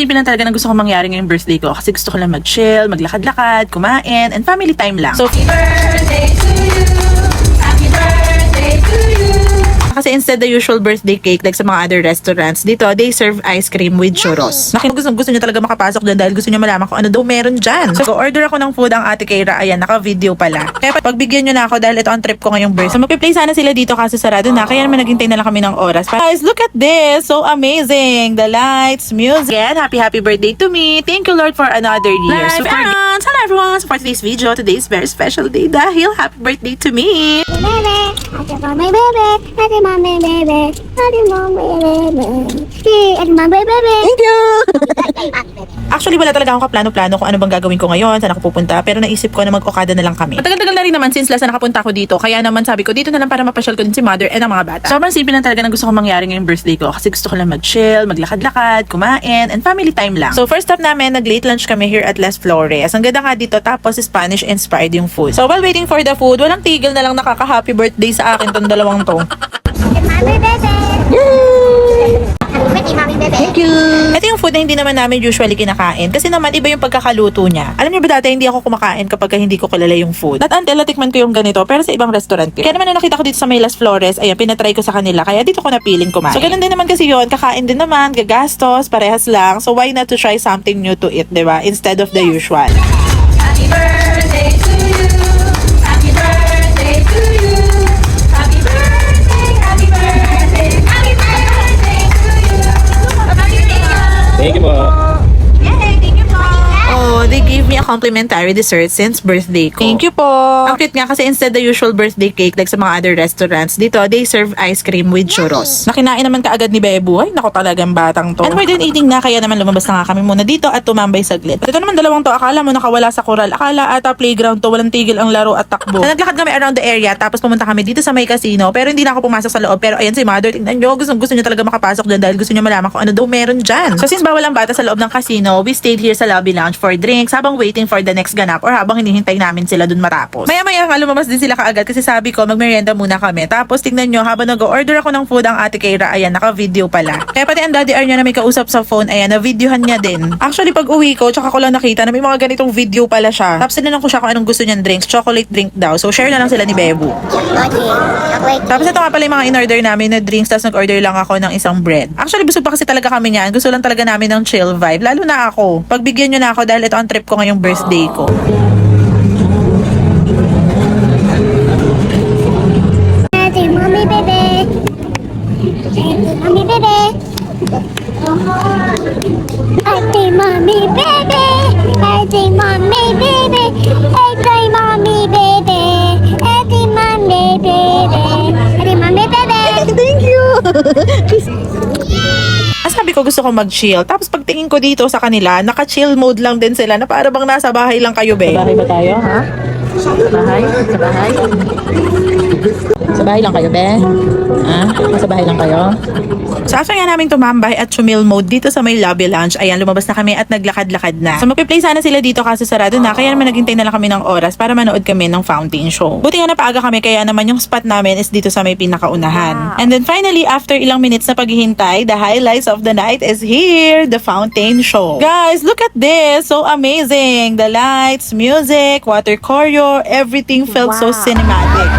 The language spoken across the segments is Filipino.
simple lang talaga na gusto ko mangyari ngayong birthday ko kasi gusto ko lang mag-chill, maglakad-lakad, kumain, and family time lang. So, happy birthday to you! Happy birthday to you! Kasi instead the usual birthday cake like sa mga other restaurants, dito they serve ice cream with churros. Gusto niyo talaga makapasok dyan dahil gusto niyo malaman kung ano daw meron dyan. So, order ako ng food ang ate Keira. Ayan, naka-video pala. Kaya pagbigyan nyo na ako dahil ito ang trip ko ngayong birthday. So, magpi-play sana sila dito kasi sarado na. Kaya naman naghintay na lang kami ng oras. Guys, look at this! So amazing! The lights, music. Again, happy birthday to me. Thank you Lord for another year. So, hello everyone! So, for today's video, today is very special day dahil happy birthday to me! Mommy, baby. Thank you! Actually, wala talaga akong kaplano-plano kung ano bang gagawin ko ngayon, saan ako pupunta, pero naisip ko na mag-Okada na lang kami. Matagal-tagal na rin naman since last na nakapunta ako dito, kaya naman sabi ko dito na lang para mapasyal ko din si mother and ang mga bata. Sobrang simple lang talaga na gusto ko mangyari ngayong birthday ko kasi gusto ko lang mag-chill, maglakad-lakad, kumain, and family time lang. So first stop namin, nag-late lunch kami here at Las Flores. Ang ganda nga dito, tapos Spanish-inspired yung food. So while waiting for the food, walang tigil na lang nakaka-happy birthday sa akin tong dalawang to. Mommy, baby. Mommy, baby. Thank you! Ito yung food na hindi naman namin usually kinakain kasi naman iba yung pagkakaluto niya. Alam niyo ba dati hindi ako kumakain kapag hindi ko kilala yung food. Not until natikman ko yung ganito pero sa ibang restaurant. Kaya naman nung nakita ko dito sa may Las Flores, ayan, pinatry ko sa kanila kaya dito ko napiling kumain. So ganun din naman kasi yun, kakain din naman, gagastos, parehas lang. So why not to try something new to eat, diba? Instead of the usual. Happy birthday to you! Happy birthday to you! Happy birthday! Happy birthday! Happy birthday to you! Thank you po. Yay! Thank you po! Oh, they gave me a complimentary dessert since birthday ko. Thank you po! Ang cute nga kasi instead the usual birthday cake like sa mga other restaurants, dito they serve ice cream with churros. Nakinain naman kaagad ni Bebo. Ay, naku talagang batang to. And we're done eating na kaya naman lumabas na nga kami muna dito at tumambay saglit. At ito naman dalawang to, akala mo nakawala sa koral. Akala ata playground to, walang tigil ang laro at takbo. So, naglakad kami around the area tapos pumunta kami dito sa may casino pero hindi na ako pumasok sa loob. Pero ayan si mother, tingnan nyo, gusto niyo talaga makapasok dyan dahil gusto niyo malaman kung ano daw meron dyan. So since bawal ang bata sa loob ng casino, we stayed here sa lobby lounge for drinks habang waiting for the next ganap or habang hinihintay namin sila dun matapos. Maya-maya nga lumabas din sila kaagad kasi sabi ko magmerienda muna kami. Tapos tingnan nyo habang nag-order ako ng food ang ate Keira, ayan, naka-video pala. Kaya pati ang daddy R niya na may kausap sa phone, ayan, na-videohan niya din. Actually pag uwi ko, tsaka ko lang nakita na may mga ganitong video pala siya. Tapos tinanong ko siya kung anong gusto niyang drinks, chocolate drink daw. So share na lang sila ni Bebo. Chocolate. Tapos ito nga pala yung mga in-order namin na drinks, tapos nag-order lang ako ng isang bread. Actually, busog pa kasi talaga kami niyan. Gusto lang talaga namin ng chill vibe. Lalo na ako. Pagbigyan nyo na ako dahil ito ang trip ko ngayong birthday ko. Daddy, mommy, baby. Mommy, baby. Daddy, mommy, baby. Daddy, mommy, baby. Daddy, mommy, baby. Daddy, mommy, baby. Daddy, mommy, baby. Thank you! Sabi ko gusto ko mag-chill. Tapos pagtingin ko dito sa kanila, naka-chill mode lang din sila na para bang nasa bahay lang kayo, be. Sa bahay ba tayo, ha? Sa bahay? Sa bahay? Sa bahay lang kayo, be? Ha? Sa bahay lang kayo? So after nga namin tumambay at chill mode dito sa may lobby lounge, ayan, lumabas na kami at naglakad-lakad na. So magpi-play sana sila dito kasi sarado na, kaya naman naghintay na lang kami ng oras para manood kami ng fountain show. Buti nga napaaga kami, kaya naman yung spot namin is dito sa may pinakaunahan. And then finally, after ilang minutes na paghihintay, the highlights of the night is here, the fountain show. Guys, look at this! So amazing! The lights, music, water choreo, everything felt so cinematic.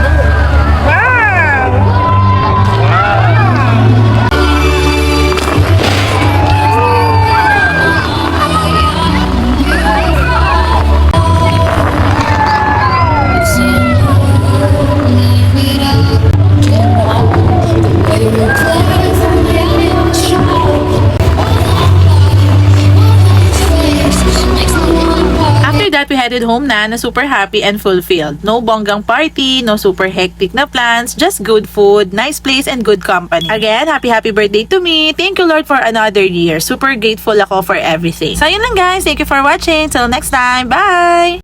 That we headed home na super happy and fulfilled. No bonggang party, no super hectic na plans, just good food, nice place, and good company. Again, happy birthday to me. Thank you Lord for another year. Super grateful ako for everything. So yun lang guys. Thank you for watching. Till next time. Bye!